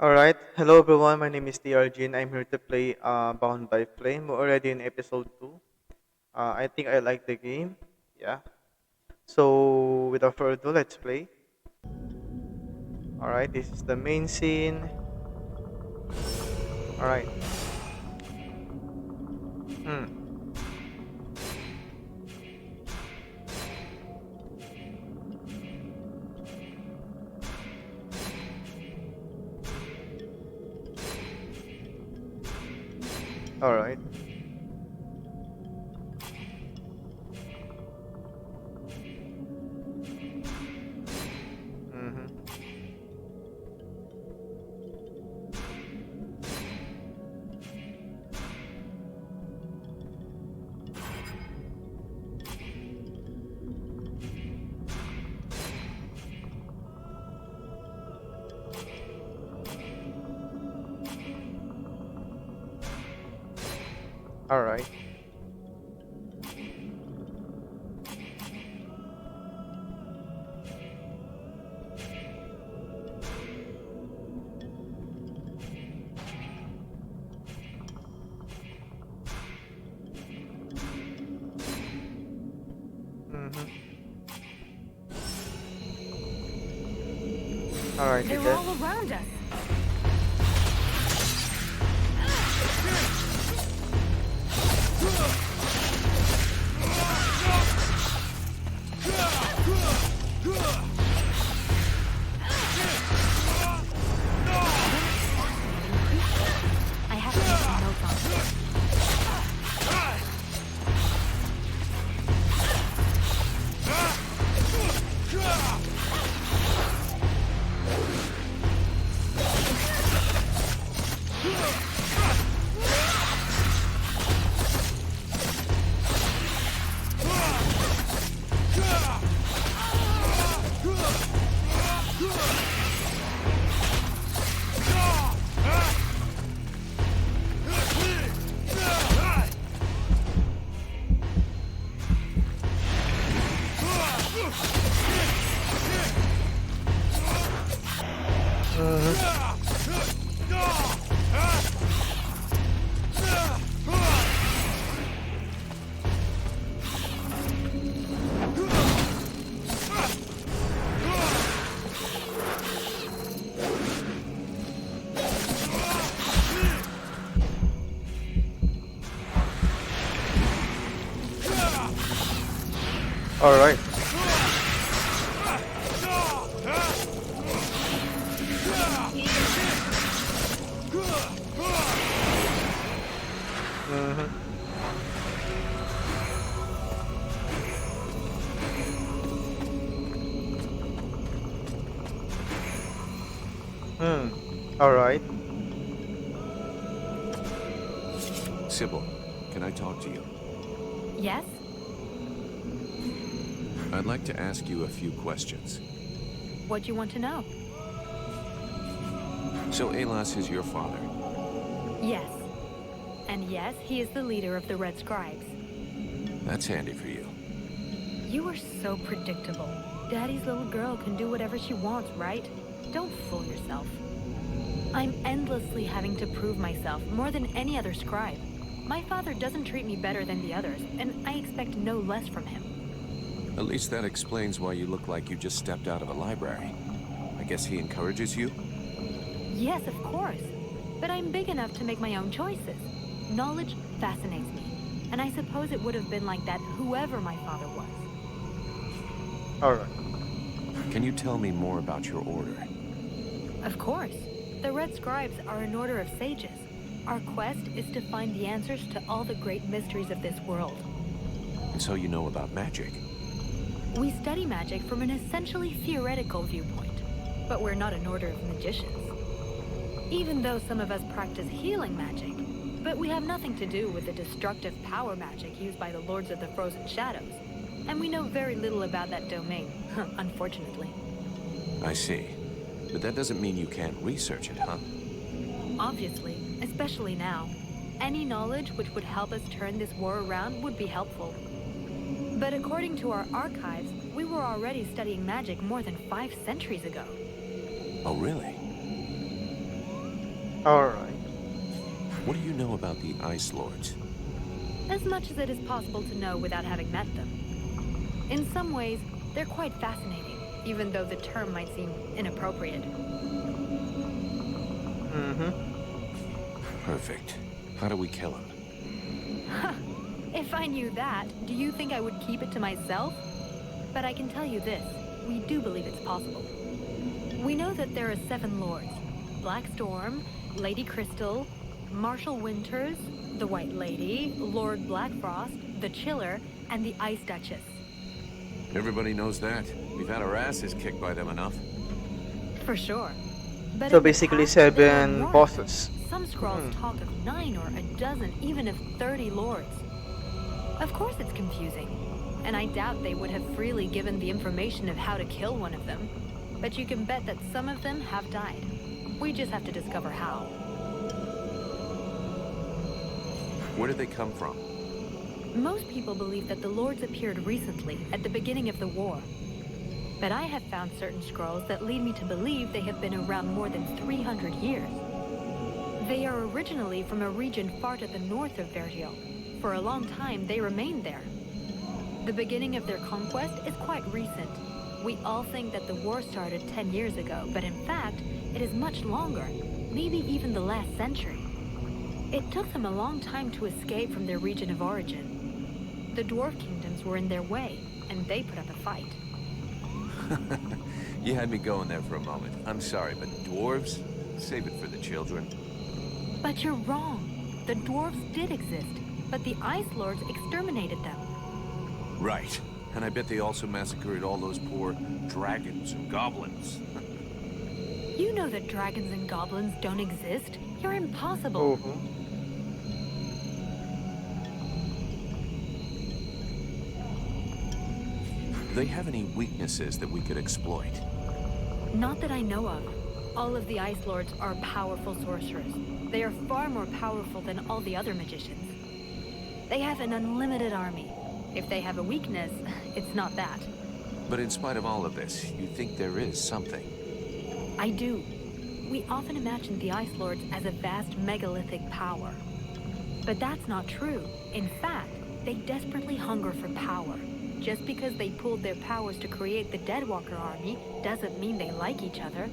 Alright, hello everyone, my name is DRG and I'm here to play Bound by Flame. We're already in episode 2. I think I like the game. Yeah. So, without further ado, let's play. Alright, this is the main scene. Alright. Hmm. Alright. Mm-hmm. Alright. Mm-hmm. Alright, I They're guess. all around us. I have to take some notes on this. Mm-hmm. Alright. Mm-hmm. Hmm. Alright. Sybil, can I talk to you? Yes? I'd like to ask you a few questions. What do you want to know? So Alas is your father. Yes. And yes, he is the leader of the Red Scribes. That's handy for you. You are so predictable. Daddy's little girl can do whatever she wants, right? Don't fool yourself. I'm endlessly having to prove myself more than any other scribe. My father doesn't treat me better than the others, and I expect no less from him. At least that explains why you look like you just stepped out of a library. I guess he encourages you? Yes, of course. But I'm big enough to make my own choices. Knowledge fascinates me. And I suppose it would have been like that whoever my father was. Alright. Can you tell me more about your order? Of course. The Red Scribes are an order of sages. Our quest is to find the answers to all the great mysteries of this world. And so you know about magic. We study magic from an essentially theoretical viewpoint, but we're not an order of magicians. Even though some of us practice healing magic, but we have nothing to do with the destructive power magic used by the Lords of the Frozen Shadows, and we know very little about that domain, unfortunately. I see. But that doesn't mean you can't research it, huh? Obviously, especially now. Any knowledge which would help us turn this war around would be helpful. But according to our archives, we were already studying magic more than 5 centuries ago. Oh, really? Alright. What do you know about the Ice Lords? As much as it is possible to know without having met them. In some ways, they're quite fascinating, even though the term might seem inappropriate. Mm-hmm. Perfect. How do we kill him? If I knew that, do you think I would keep it to myself? But I can tell you this, we do believe it's possible. We know that there are 7 lords. Black Storm, Lady Crystal, Marshal Winters, the White Lady, Lord Blackfrost, the Chiller, and the Ice Duchess. Everybody knows that. We've had our asses kicked by them enough. For sure. But So in the basically past, there were 7 more. bosses. Some scrolls talk of 9 or a dozen, even of 30 lords. Of course it's confusing, and I doubt they would have freely given the information of how to kill one of them. But you can bet that some of them have died. We just have to discover how. Where did they come from? Most people believe that the lords appeared recently, at the beginning of the war. But I have found certain scrolls that lead me to believe they have been around more than 300 years. They are originally from a region far to the north of Vergil. For a long time, they remained there. The beginning of their conquest is quite recent. We all think that the war started 10 years ago, but in fact, it is much longer, maybe even the last century. It took them a long time to escape from their region of origin. The dwarf kingdoms were in their way, and they put up a fight. You had me going there for a moment. I'm sorry, but dwarves? Save it for the children. But you're wrong. The dwarves did exist, but the Ice Lords exterminated them. Right. And I bet they also massacred all those poor dragons and goblins. You know that dragons and goblins don't exist. You're impossible. Oh. Do they have any weaknesses that we could exploit? Not that I know of. All of the Ice Lords are powerful sorcerers. They are far more powerful than all the other magicians. They have an unlimited army. If they have a weakness, it's not that. But in spite of all of this, you think there is something? I do. We often imagine the Ice Lords as a vast megalithic power. But that's not true. In fact, they desperately hunger for power. Just because they pooled their powers to create the Deadwalker army doesn't mean they like each other.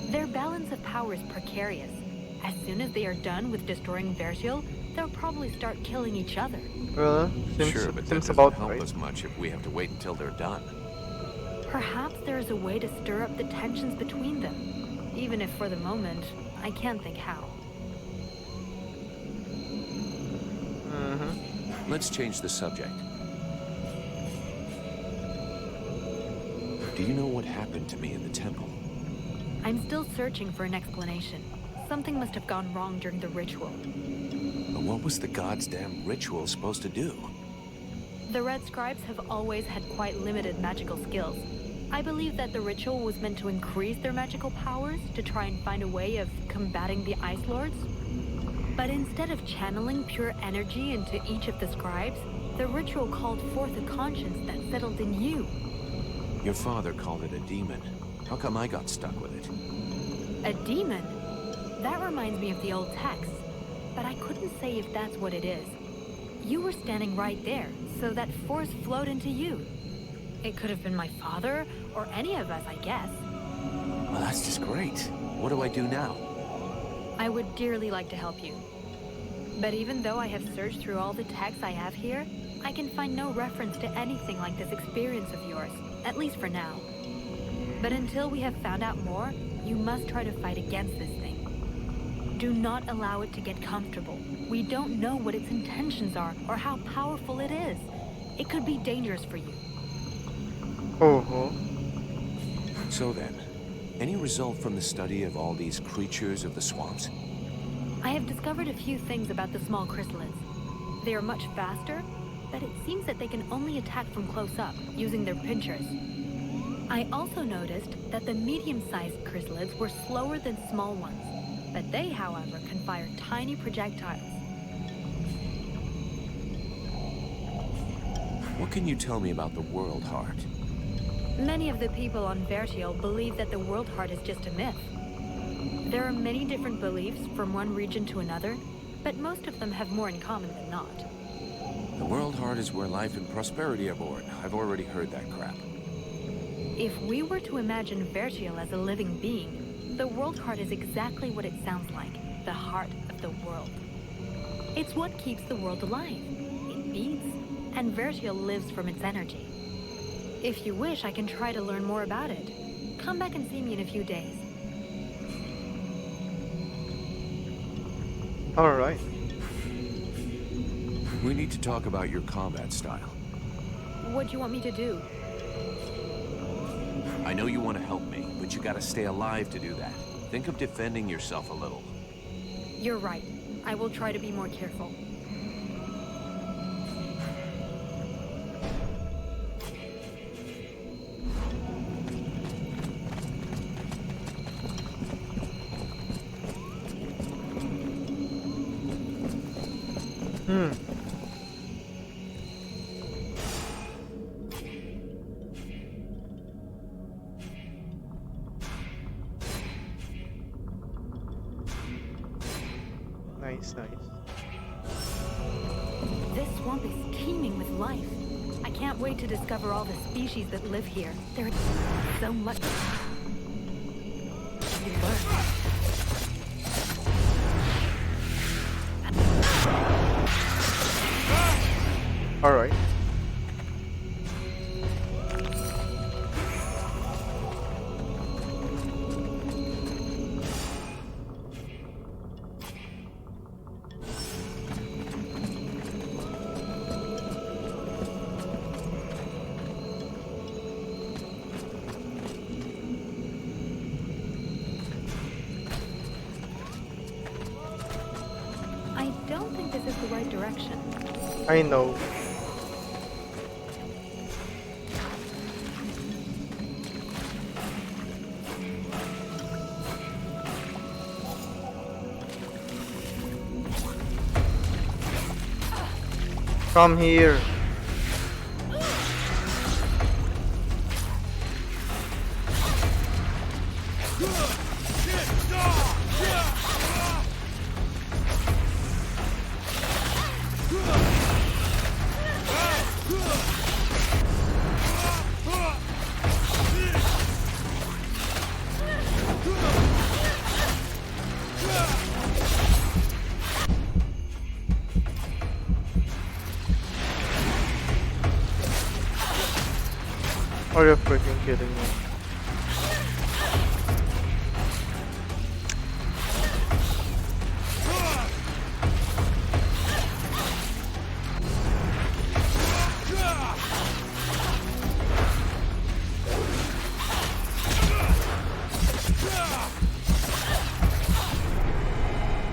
Their balance of power is precarious. As soon as they are done with destroying Vergil, they'll probably start killing each other. Well, Sure, but that seems doesn't about help right. us much if we have to wait until they're done. Perhaps there is a way to stir up the tensions between them. Even if for the moment, I can't think how. Mm-hmm. Let's change the subject. Do you know what happened to me in the temple? I'm still searching for an explanation. Something must have gone wrong during the ritual. But what was the god's damn ritual supposed to do? The Red Scribes have always had quite limited magical skills. I believe that the ritual was meant to increase their magical powers to try and find a way of combating the Ice Lords. But instead of channeling pure energy into each of the scribes, the ritual called forth a conscience that settled in you. Your father called it a demon. How come I got stuck with it? A demon? That reminds me of the old texts, but I couldn't say if that's what it is. You were standing right there, so that force flowed into you. It could have been my father, or any of us, I guess. Well, that's just great. What do I do now? I would dearly like to help you. But even though I have searched through all the texts I have here, I can find no reference to anything like this experience of yours, at least for now. But until we have found out more, you must try to fight against this thing. Do not allow it to get comfortable. We don't know what its intentions are or how powerful it is. It could be dangerous for you. Oh. So then, any result from the study of all these creatures of the swamps? I have discovered a few things about the small chrysalids. They are much faster, but it seems that they can only attack from close up, using their pinchers. I also noticed that the medium-sized chrysalids were slower than small ones, but they, however, can fire tiny projectiles. What can you tell me about the World Heart? Many of the people on Vergil believe that the World Heart is just a myth. There are many different beliefs from one region to another, but most of them have more in common than not. The World Heart is where life and prosperity are born. I've already heard that crap. If we were to imagine Vertial as a living being, the World Heart is exactly what it sounds like, the heart of the world. It's what keeps the world alive. It beats, and Vertial lives from its energy. If you wish, I can try to learn more about it. Come back and see me in a few days. Alright. We need to talk about your combat style. What do you want me to do? I know you want to help me, but you gotta stay alive to do that. Think of defending yourself a little. You're right. I will try to be more careful. Hmm. Nice, nice. This swamp is teeming with life. I can't wait to discover all the species that live here. There's so much to learn. Alright. I don't think this is the right direction. I know. Come here. Are you freaking kidding me?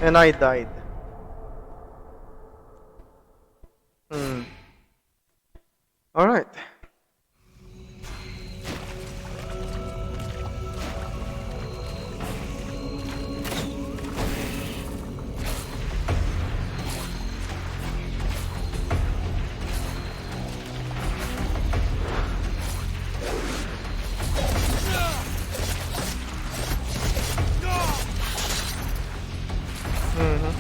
And I died. Hmm. Alright. Mm-hmm.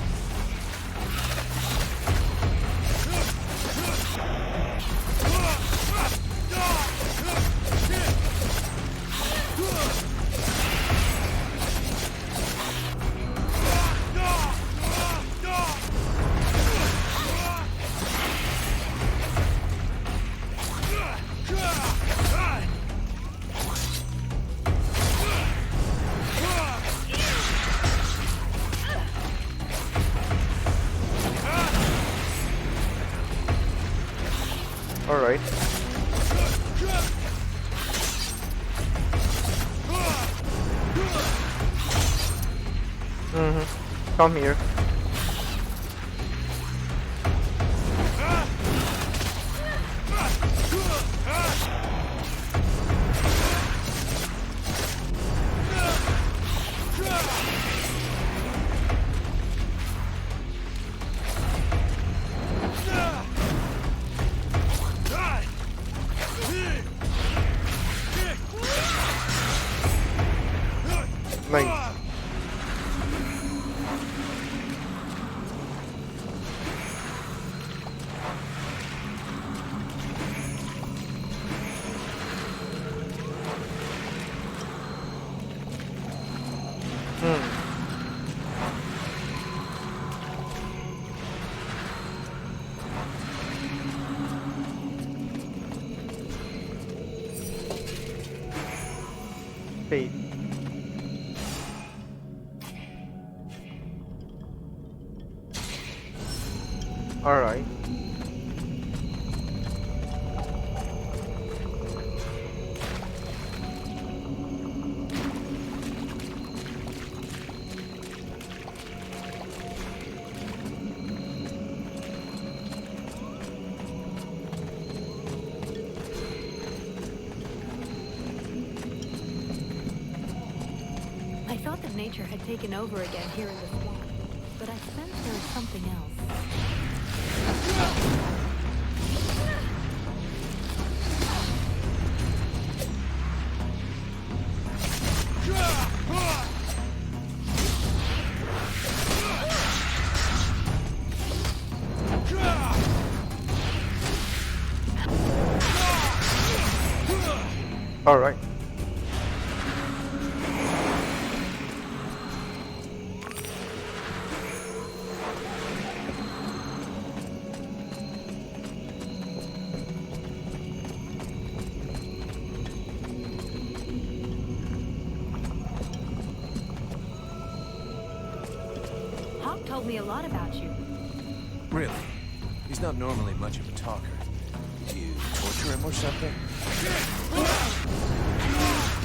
Alright. Mm-hmm. Come here. Nice. All right. I thought that nature had taken over again here in the swamp, but I sense there is something else. All right. Hawk told me a lot about you. Really? He's not normally much of a talker. Did you torture him or something?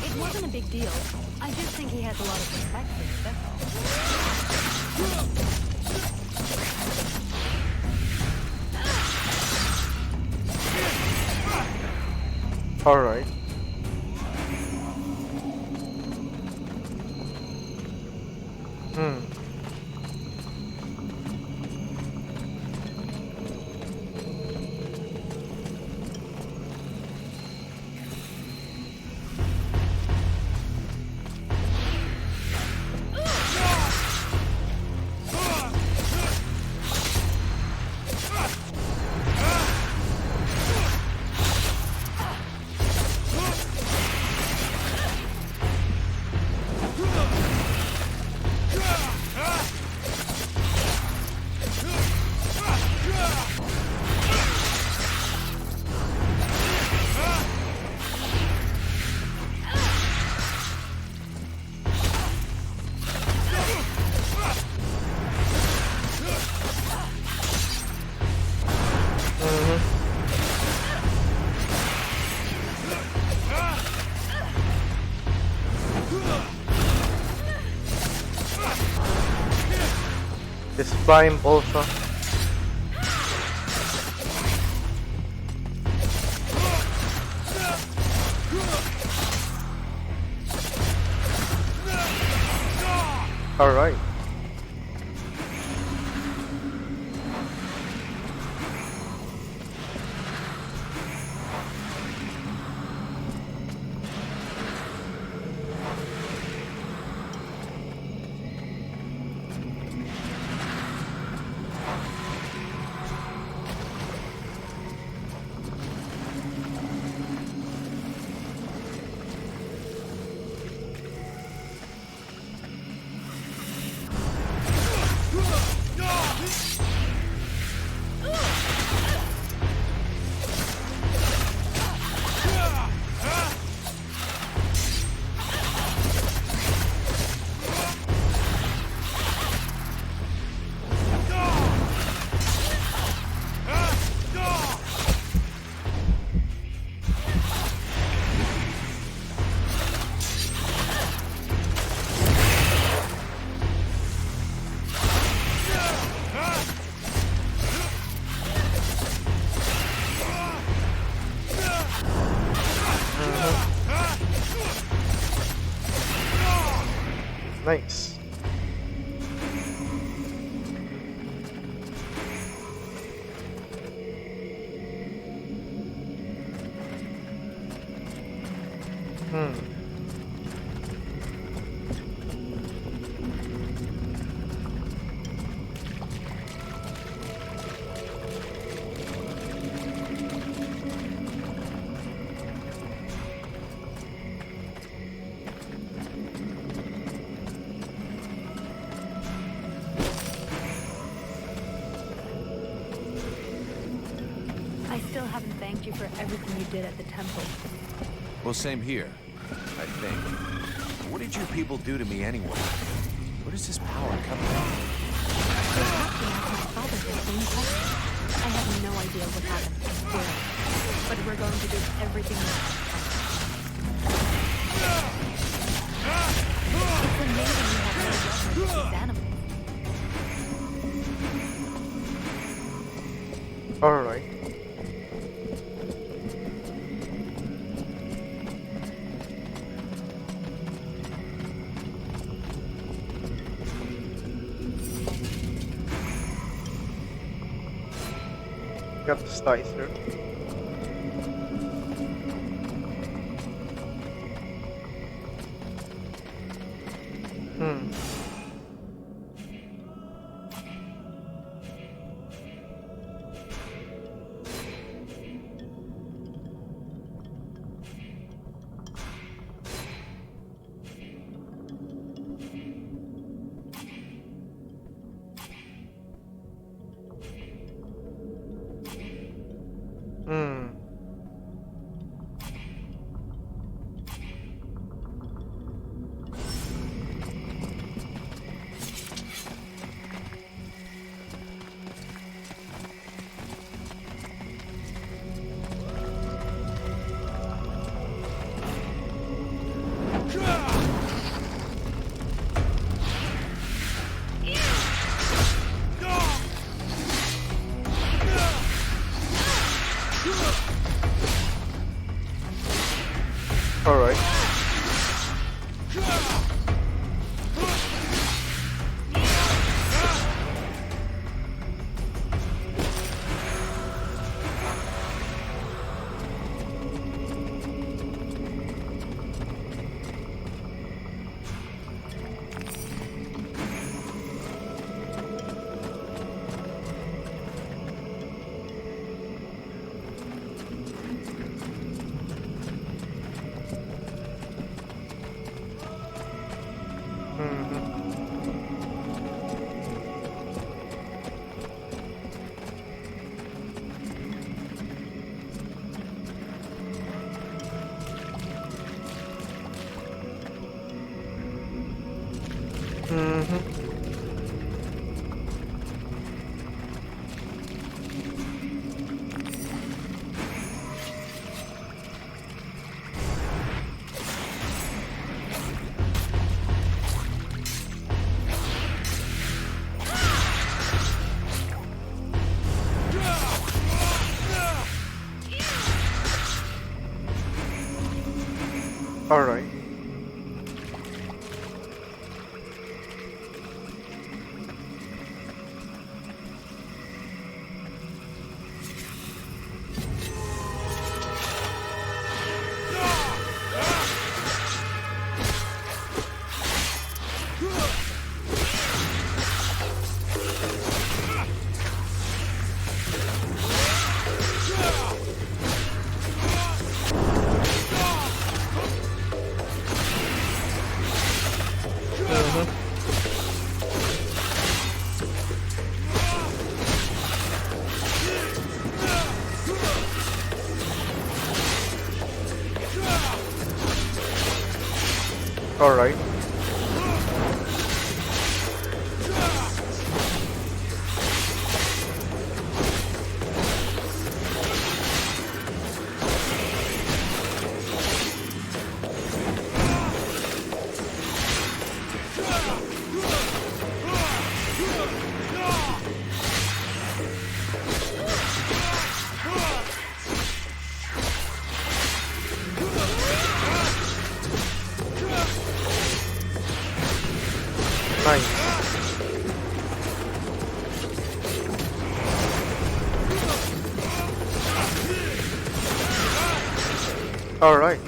It wasn't a big deal. I just think he has a lot of respect for you, that's all. All right. Hmm. Mhm. This flying balsa. All right. Nice. Hmm. I still haven't thanked you for everything you did at the temple. Well, same here, I think. What did you people do to me anyway? Where does this power come from? You're have to ask my father the same question. I have no idea what happened to Spirit, but we're going to do everything we can. It's amazing you have no reference to these animals. Alright. Got the slicer. Hmm. Hmm. Alright. Mm-hmm. Mm-hmm. Alright. Mm-hmm. Alright. Nice. Alright.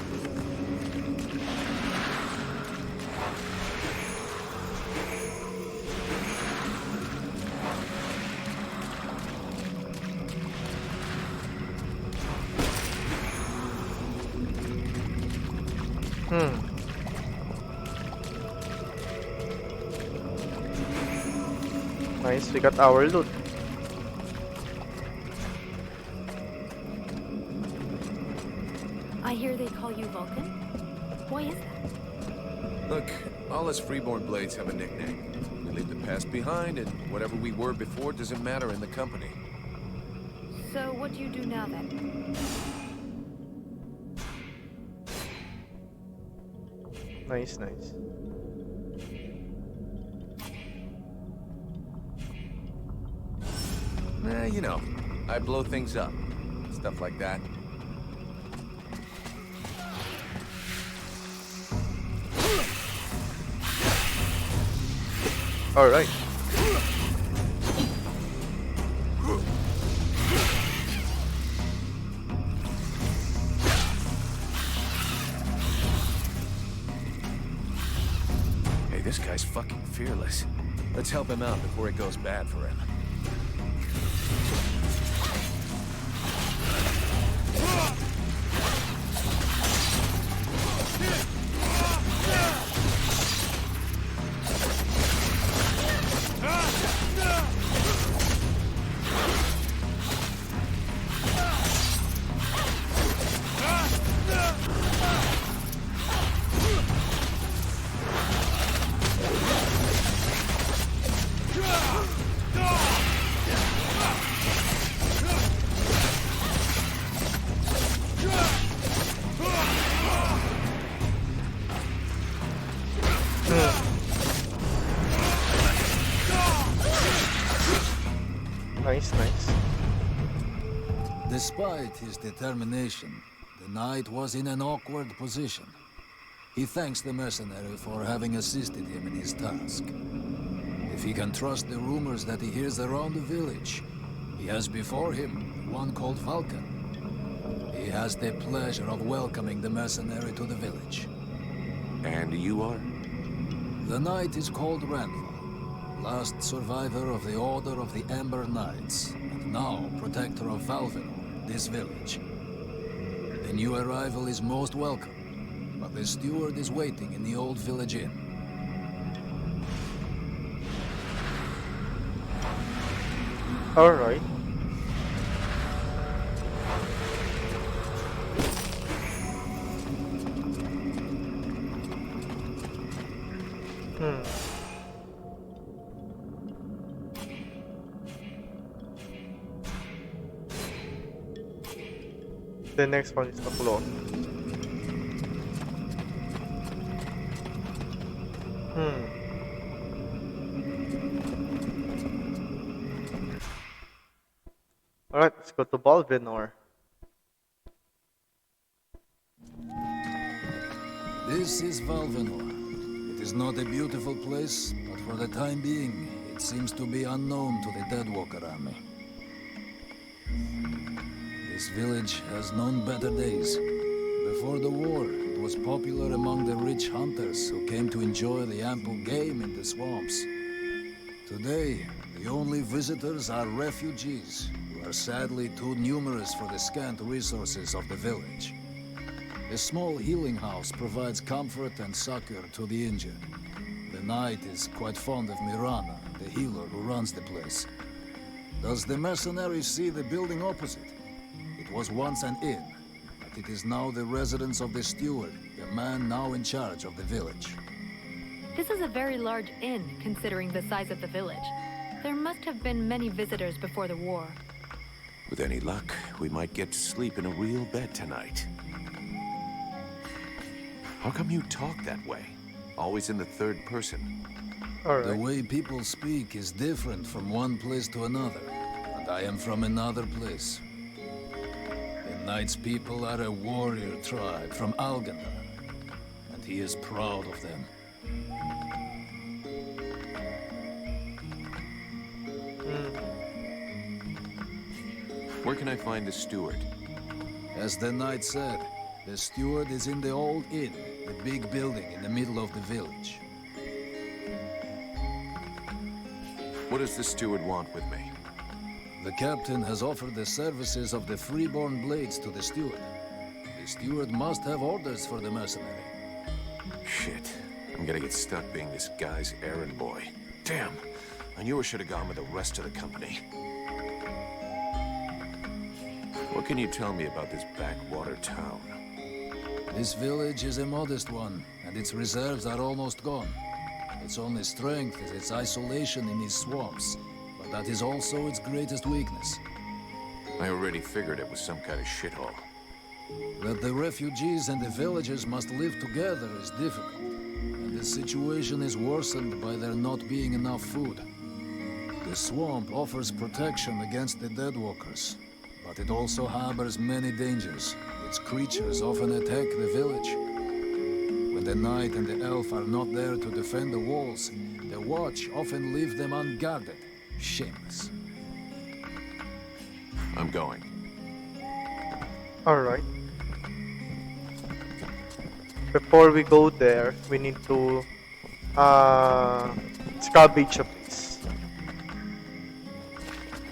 Hmm. Nice, we got our loot. I hear they call you Vulcan. Why is that? Look, all us freeborn blades have a nickname. leave the past behind, and whatever we were before doesn't matter in the company. So what do you do now then? Nice, nice. You know, I blow things up. Stuff like that. All right. Hey, this guy's fucking fearless. Let's help him out before it goes bad for him. Nice, nice. Despite his determination, the knight was in an awkward position. He thanks the mercenary for having assisted him in his task. If he can trust the rumors that he hears around the village, he has before him one called Falcon. He has the pleasure of welcoming the mercenary to the village. And you are? The knight is called Randall, last survivor of the Order of the Ember Knights, and now protector of Valvenor, this village. The new arrival is most welcome, but the steward is waiting in the old village inn. All right. Hmm. The next one is the cloth. Hmm. Alright, let's go to Balvinor. This is Valvenor. It is not a beautiful place, but for the time being, it seems to be unknown to the Deadwalker army. This village has known better days. Before the war, it was popular among the rich hunters who came to enjoy the ample game in the swamps. Today, the only visitors are refugees, who are sadly too numerous for the scant resources of the village. A small healing house provides comfort and succor to the injured. The knight is quite fond of Mirana, the healer who runs the place. Does the mercenary see the building opposite? It was once an inn, but it is now the residence of the steward, the man now in charge of the village. This is a very large inn, considering the size of the village. There must have been many visitors before the war. With any luck, we might get to sleep in a real bed tonight. How come you talk that way? Always in the third person. The Alright. way people speak is different from one place to another, and I am from another place. The knight's people are a warrior tribe from Algandar, and he is proud of them. Where can I find the steward? As the knight said, the steward is in the old inn, the big building in the middle of the village. What does the steward want with me? The captain has offered the services of the freeborn blades to the steward. The steward must have orders for the mercenary. Shit. I'm gonna get stuck being this guy's errand boy. Damn. I knew I should have gone with the rest of the company. What can you tell me about this backwater town? This village is a modest one, and its reserves are almost gone. Its only strength is its isolation in these swamps, but that is also its greatest weakness. I already figured it was some kind of shithole. That the refugees and the villagers must live together is difficult, and the situation is worsened by there not being enough food. The swamp offers protection against the Deadwalkers, but it also harbors many dangers. Its creatures often attack the village. When the knight and the elf are not there to defend the walls, the watch often leave them unguarded. Shameless. I'm going. Alright. Before we go there, we need to scavenge a place.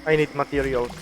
I need materials.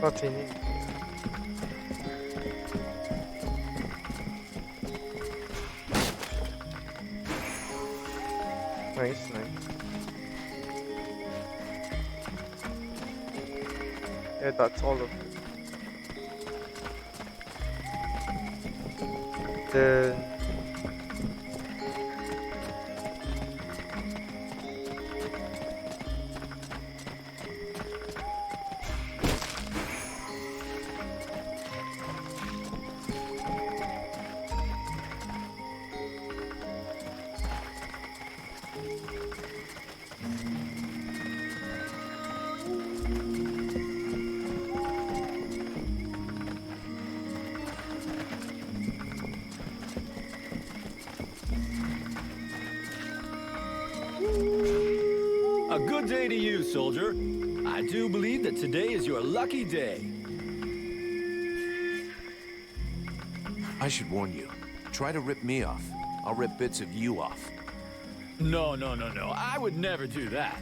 What's in it? Nice, nice. Yeah, that's all of it. Then A good day to you, soldier. I do believe that today is your lucky day. I should warn you. Try to rip me off. I'll rip bits of you off. No. I would never do that.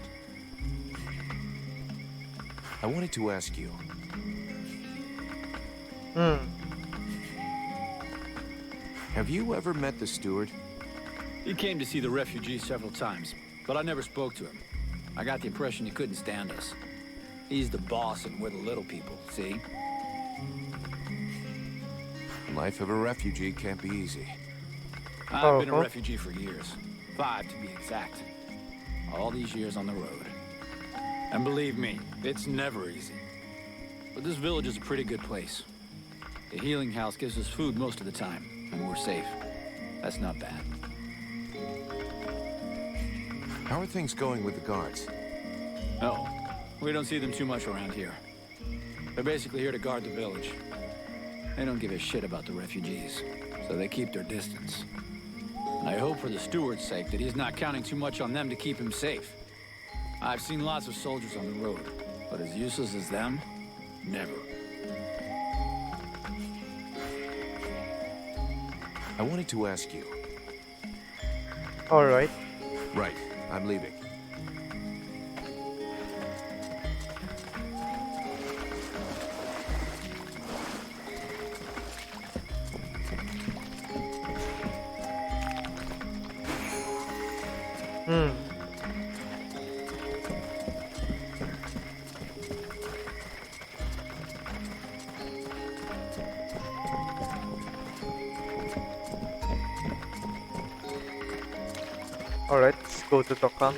I wanted to ask you. Have you ever met the steward? He came to see the refugees several times, but I never spoke to him. I got the impression he couldn't stand us. He's the boss and we're the little people, see? Life of a refugee can't be easy. I've been a refugee for years. 5 to be exact. All these years on the road. And believe me, it's never easy. But this village is a pretty good place. The healing house gives us food most of the time, and we're safe. That's not bad. How are things going with the guards? No, we don't see them too much around here. They're basically here to guard the village. They don't give a shit about the refugees, so they keep their distance. And I hope for the steward's sake that he's not counting too much on them to keep him safe. I've seen lots of soldiers on the road, but as useless as them, never. I wanted to ask you. alright. Right, I'm leaving. Alright, let's go to Tokam.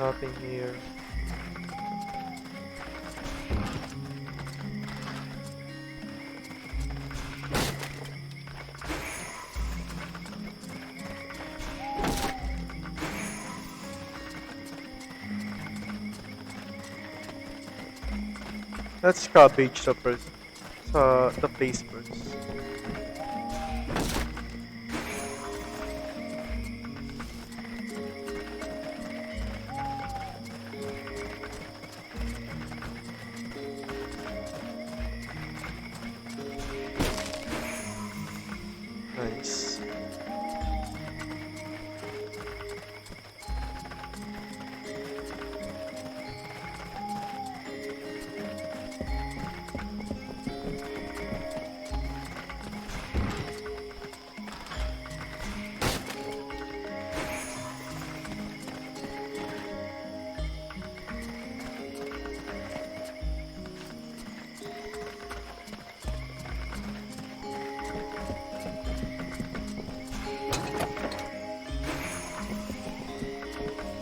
Nothing here. Let's cabbage the first. The place first. Nice.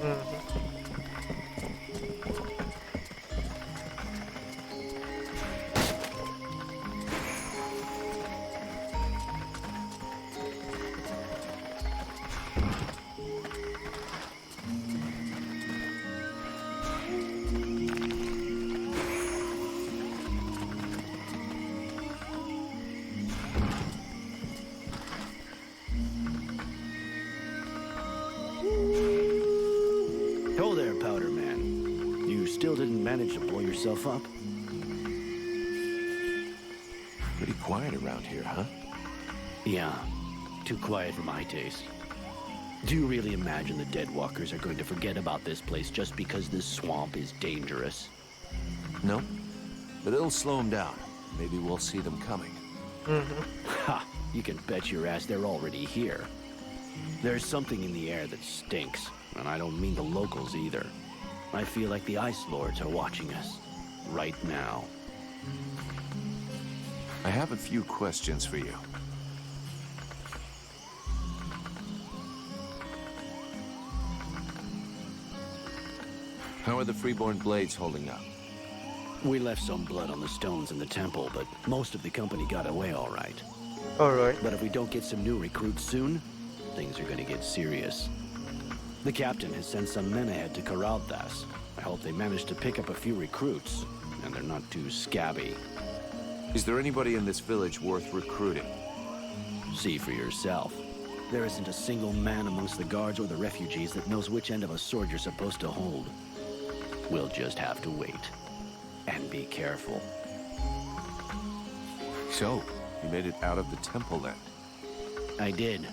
Mhm. Ho there, Powder Man. You still didn't manage to blow yourself up? Pretty quiet around here, huh? Yeah, too quiet for my taste. Do you really imagine the Deadwalkers are going to forget about this place just because this swamp is dangerous? No. But it'll slow them down. Maybe we'll see them coming. Mhm. Ha! You can bet your ass they're already here. There's something in the air that stinks, and I don't mean the locals either. I feel like the Ice Lords are watching us. Right now. I have a few questions for you. How are the Freeborn Blades holding up? We left some blood on the stones in the temple, but most of the company got away all right. Alright. But if we don't get some new recruits soon, things are gonna get serious. The captain has sent some men ahead to Karalthas. I hope they manage to pick up a few recruits, and they're not too scabby. Is there anybody in this village worth recruiting? See for yourself. There isn't a single man amongst the guards or the refugees that knows which end of a sword you're supposed to hold. We'll just have to wait. And be careful. So, you made it out of the temple then? I did.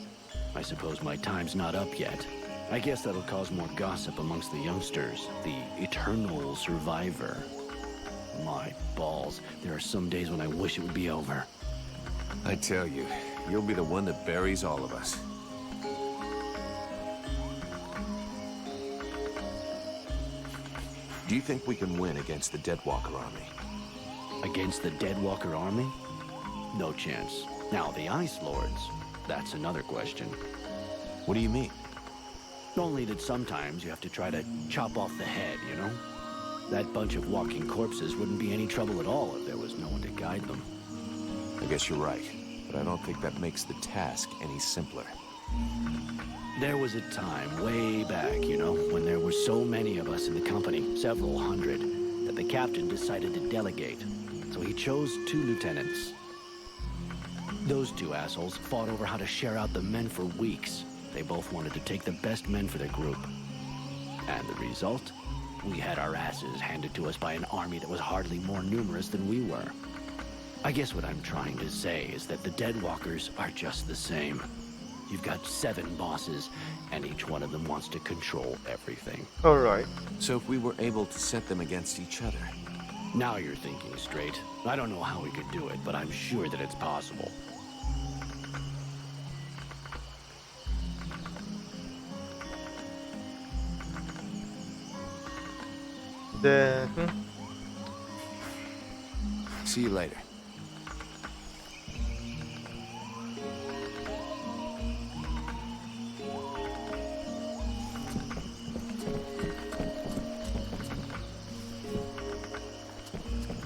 I suppose my time's not up yet. I guess that'll cause more gossip amongst the youngsters. The eternal survivor. My balls. There are some days when I wish it would be over. I tell you, you'll be the one that buries all of us. Do you think we can win against the Deadwalker army? Against the Deadwalker army? No chance. Now, the Ice Lords, that's another question. What do you mean? Only that sometimes you have to try to chop off the head, you know? That bunch of walking corpses wouldn't be any trouble at all if there was no one to guide them. I guess you're right, but I don't think that makes the task any simpler. There was a time way back, you know, when there were so many of us in the company, several hundred, that the captain decided to delegate. So he chose 2 lieutenants. Those 2 assholes fought over how to share out the men for weeks. They both wanted to take the best men for their group. And the result? We had our asses handed to us by an army that was hardly more numerous than we were. I guess what I'm trying to say is that the Deadwalkers are just the same. You've got 7 bosses, and each one of them wants to control everything. Alright. So if we were able to set them against each other, Now you're thinking straight. I don't know how we could do it, but I'm sure that it's possible. Then... see you later.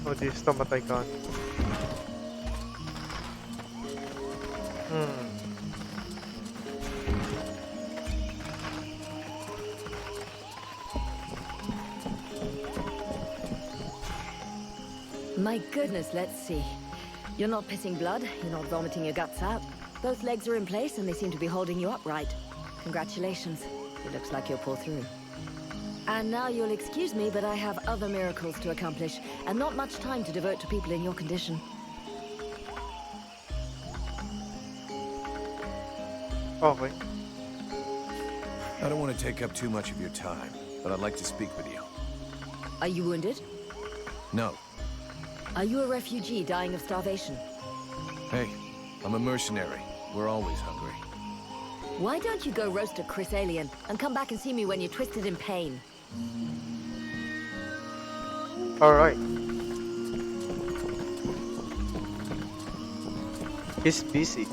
Oh, this tomato gun. Hmm. My goodness, let's see. You're not pissing blood, you're not vomiting your guts out. Both legs are in place and they seem to be holding you upright. Congratulations. It looks like you'll pull through. And now you'll excuse me, but I have other miracles to accomplish, and not much time to devote to people in your condition. Okay. I don't want to take up too much of your time, but I'd like to speak with you. Are you wounded? No. Are you a refugee dying of starvation? Hey, I'm a mercenary. We're always hungry. Why don't you go roast a Chris alien and come back and see me when you're twisted in pain? Alright. He's busy.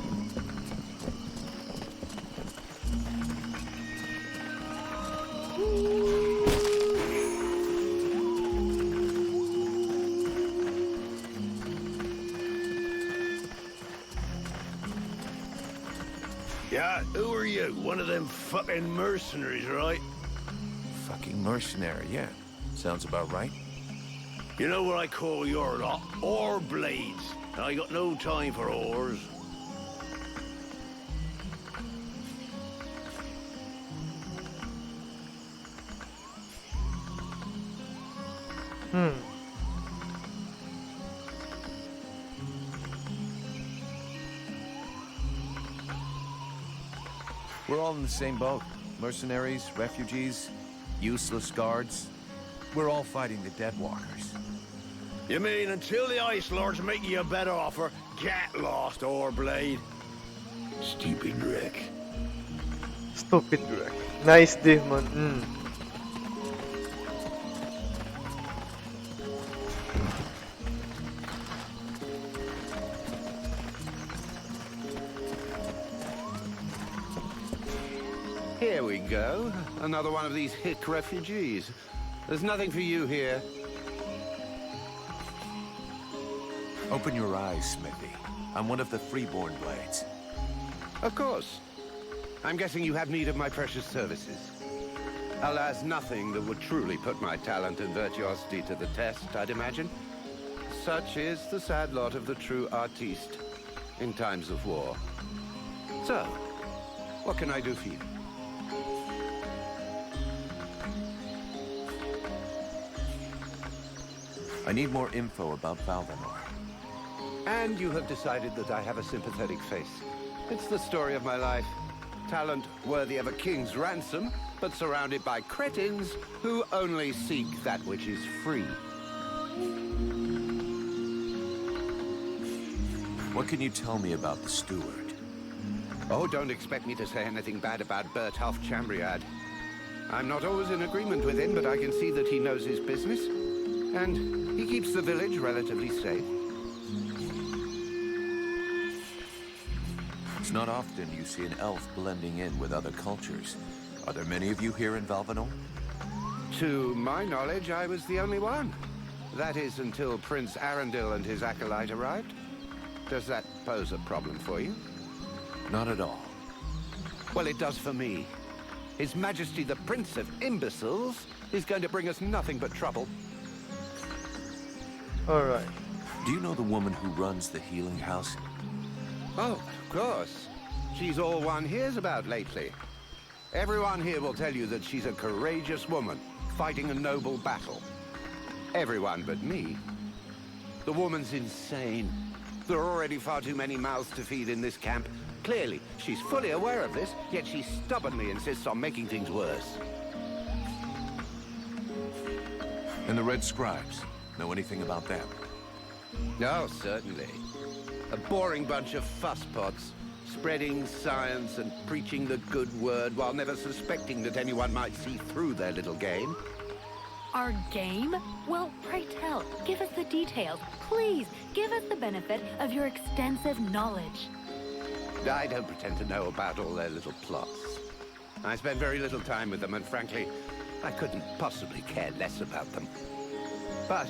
Yeah, who are you? One of them fucking mercenaries, right? Fucking mercenary, yeah. Sounds about right. You know what I call your lot? Ore blades. And I got no time for ores. Hmm. We're all in the same boat. Mercenaries, refugees, useless guards. We're all fighting the Deadwalkers. You mean until the Ice Lords make you a better offer, get lost, ore blade? Stupid wreck. Stupid wreck. Nice demon. Hmm. Here we go. Another one of these hick refugees. There's nothing for you here. Open your eyes, Smithy. I'm one of the freeborn blades. Of course. I'm guessing you have need of my precious services. Alas, nothing that would truly put my talent and virtuosity to the test, I'd imagine. Such is the sad lot of the true artiste in times of war. So, what can I do for you? I need more info about Valvanor. And you have decided that I have a sympathetic face. It's the story of my life. Talent worthy of a king's ransom, but surrounded by cretins who only seek that which is free. What can you tell me about the steward? Oh, don't expect me to say anything bad about Bertolf Chambriad. I'm not always in agreement with him, but I can see that he knows his business. And he keeps the village relatively safe. It's not often you see an elf blending in with other cultures. Are there many of you here in Valvanor? To my knowledge, I was the only one. That is until Prince Arundel and his acolyte arrived. Does that pose a problem for you? Not at all. Well, it does for me. His Majesty the Prince of Imbeciles is going to bring us nothing but trouble. Alright. Do you know the woman who runs the healing house? Oh, of course. She's all one hears about lately. Everyone here will tell you that she's a courageous woman, fighting a noble battle. Everyone but me. The woman's insane. There are already far too many mouths to feed in this camp. Clearly, she's fully aware of this, yet she stubbornly insists on making things worse. And the Red Scribes? Know anything about them? Oh, certainly. A boring bunch of fusspots, spreading science and preaching the good word while never suspecting that anyone might see through their little game. Our game? Well, pray tell, give us the details. Please, give us the benefit of your extensive knowledge. I don't pretend to know about all their little plots. I spend very little time with them, and frankly, I couldn't possibly care less about them. But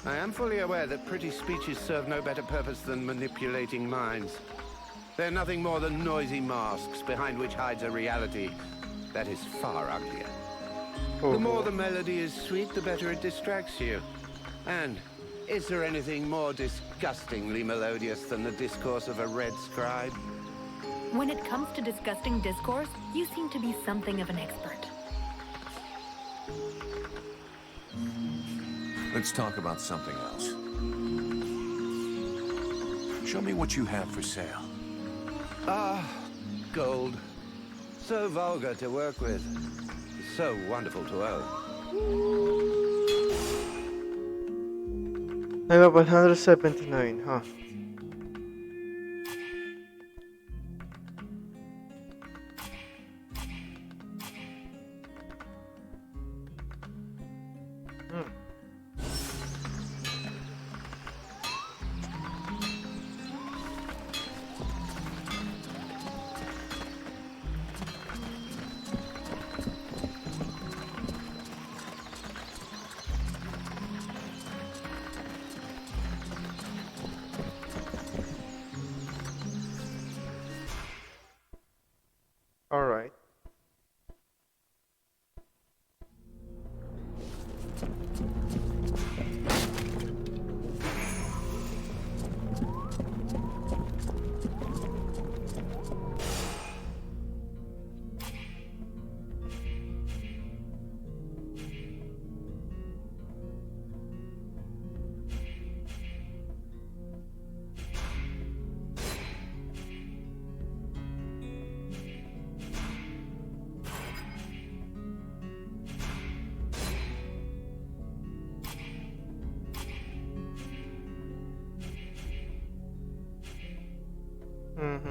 I am fully aware that pretty speeches serve no better purpose than manipulating minds. They're nothing more than noisy masks behind which hides a reality that is far uglier. The more the melody is sweet, the better it distracts you. And is there anything more disgustingly melodious than the discourse of a red scribe? When it comes to disgusting discourse, you seem to be something of an expert. Let's talk about something else. Show me what you have for sale. Gold. So vulgar to work with. So wonderful to own. I have 179, huh? All right. Mm-hmm.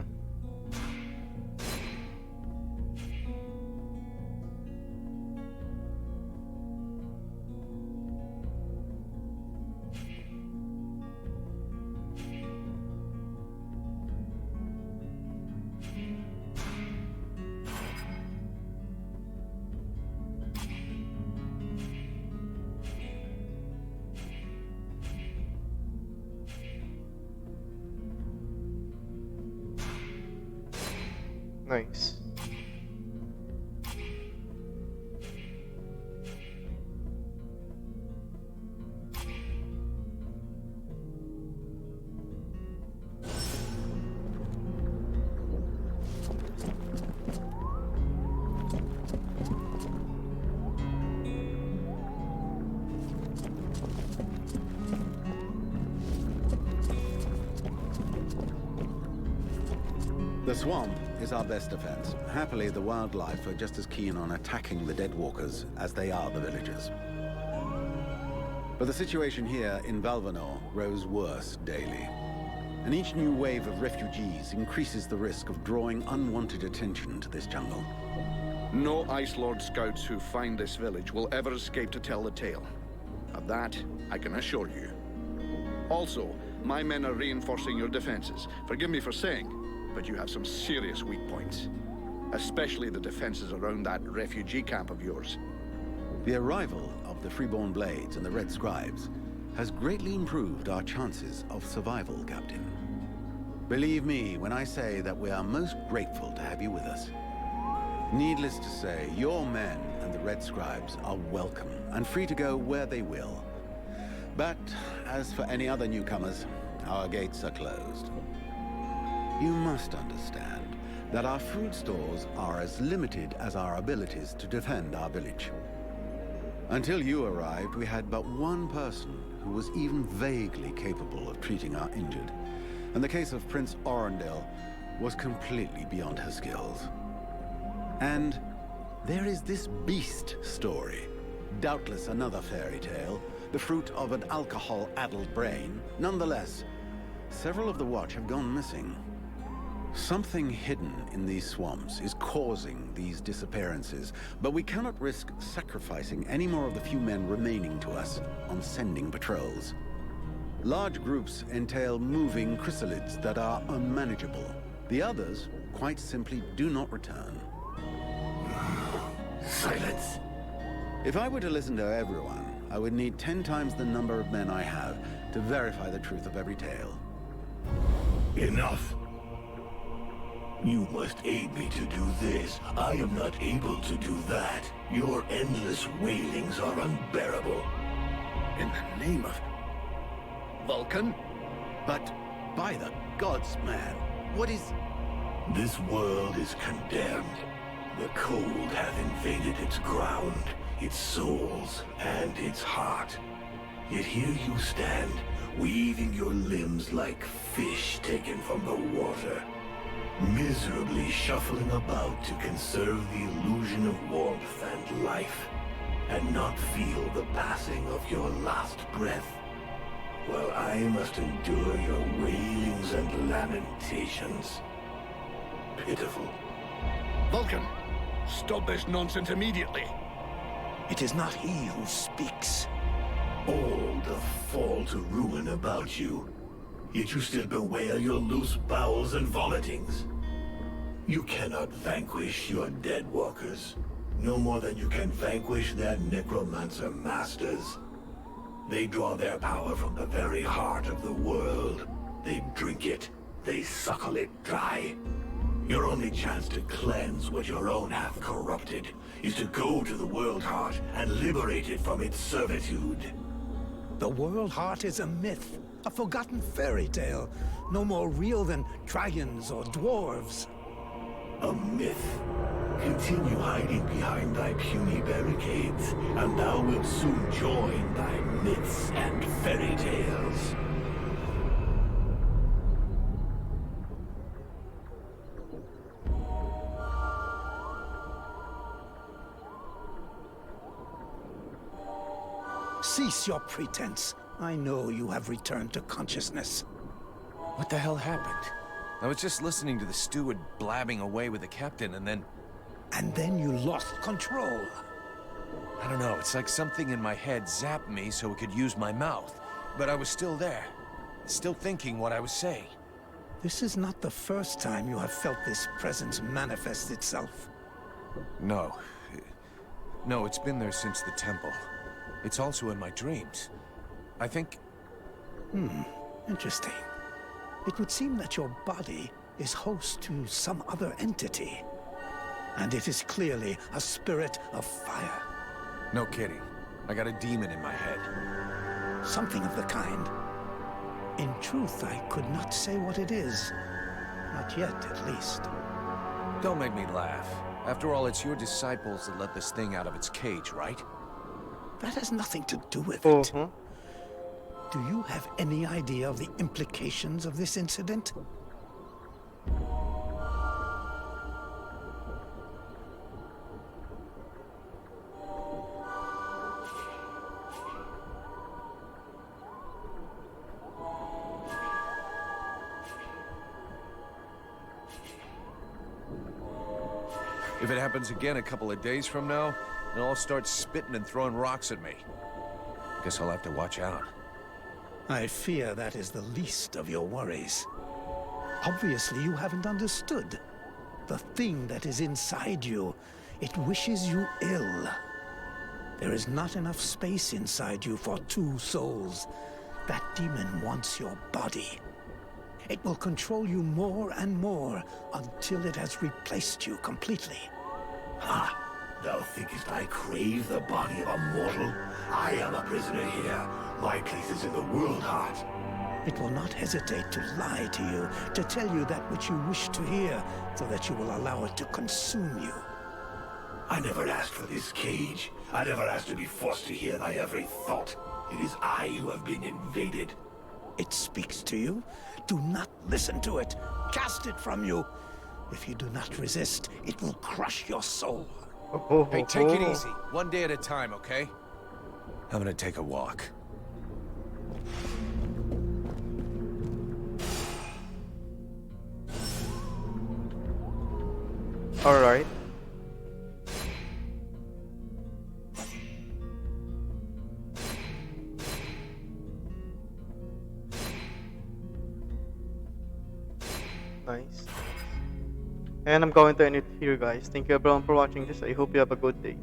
Nice. The swamp is our best defense. Happily, the wildlife are just as keen on attacking the dead walkers as they are the villagers. But the situation here in Valvanor grows worse daily. And each new wave of refugees increases the risk of drawing unwanted attention to this jungle. No Ice Lord scouts who find this village will ever escape to tell the tale. Of that, I can assure you. Also, my men are reinforcing your defenses. Forgive me for saying, but you have some serious weak points. Especially the defenses around that refugee camp of yours. The arrival of the Freeborn Blades and the Red Scribes has greatly improved our chances of survival, Captain. Believe me when I say that we are most grateful to have you with us. Needless to say, your men and the Red Scribes are welcome and free to go where they will. But as for any other newcomers, our gates are closed. You must understand that our food stores are as limited as our abilities to defend our village. Until you arrived, we had but one person who was even vaguely capable of treating our injured. And the case of Prince Orendale was completely beyond her skills. And there is this beast story. Doubtless another fairy tale, the fruit of an alcohol-addled brain. Nonetheless, several of the watch have gone missing. Something hidden in these swamps is causing these disappearances, but we cannot risk sacrificing any more of the few men remaining to us on sending patrols. Large groups entail moving chrysalids that are unmanageable. The others quite simply do not return. Silence. If I were to listen to everyone, I would need 10 times the number of men I have to verify the truth of every tale. Enough. You must aid me to do this. I am not able to do that. Your endless wailings are unbearable. In the name of Vulcan? But by the gods, man, what is... This world is condemned. The cold hath invaded its ground, its souls, and its heart. Yet here you stand, weaving your limbs like fish taken from the water, miserably shuffling about to conserve the illusion of warmth and life, and not feel the passing of your last breath, while I must endure your wailings and lamentations. Pitiful. Vulcan, stop this nonsense immediately. It is not he who speaks. All the fall to ruin about you. Yet you still bewail your loose bowels and vomitings. You cannot vanquish your dead walkers, no more than you can vanquish their necromancer masters. They draw their power from the very heart of the world. They drink it, they suckle it dry. Your only chance to cleanse what your own have corrupted is to go to the World Heart and liberate it from its servitude. The World Heart is a myth, a forgotten fairy tale, no more real than dragons or dwarves. A myth. Continue hiding behind thy puny barricades, and thou wilt soon join thy myths and fairy tales. Cease your pretense. I know you have returned to consciousness. What the hell happened? I was just listening to the steward blabbing away with the captain, and then... And then you lost control. I don't know, it's like something in my head zapped me so it could use my mouth. But I was still there, still thinking what I was saying. This is not the first time you have felt this presence manifest itself. No. No, it's been there since the temple. It's also in my dreams. I think... Interesting. It would seem that your body is host to some other entity. And it is clearly a spirit of fire. No kidding. I got a demon in my head. Something of the kind. In truth, I could not say what it is. Not yet, at least. Don't make me laugh. After all, it's your disciples that let this thing out of its cage, right? That has nothing to do with it. Do you have any idea of the implications of this incident? If it happens again a couple of days from now, they'll all start spitting and throwing rocks at me. Guess I'll have to watch out. I fear that is the least of your worries. Obviously, you haven't understood. The thing that is inside you, it wishes you ill. There is not enough space inside you for two souls. That demon wants your body. It will control you more and more until it has replaced you completely. Ha! Thou thinkest I crave the body of a mortal? I am a prisoner here. My place is in the World Heart. It will not hesitate to lie to you, to tell you that which you wish to hear, so that you will allow it to consume you. I never asked for this cage. I never asked to be forced to hear thy every thought. It is I who have been invaded. It speaks to you. Do not listen to it. Cast it from you. If you do not resist, it will crush your soul. Hey, take it easy. One day at a time, okay? I'm gonna take a walk. Alright. Nice. And I'm going to end it here, guys. Thank you everyone for watching this. I hope you have a good day.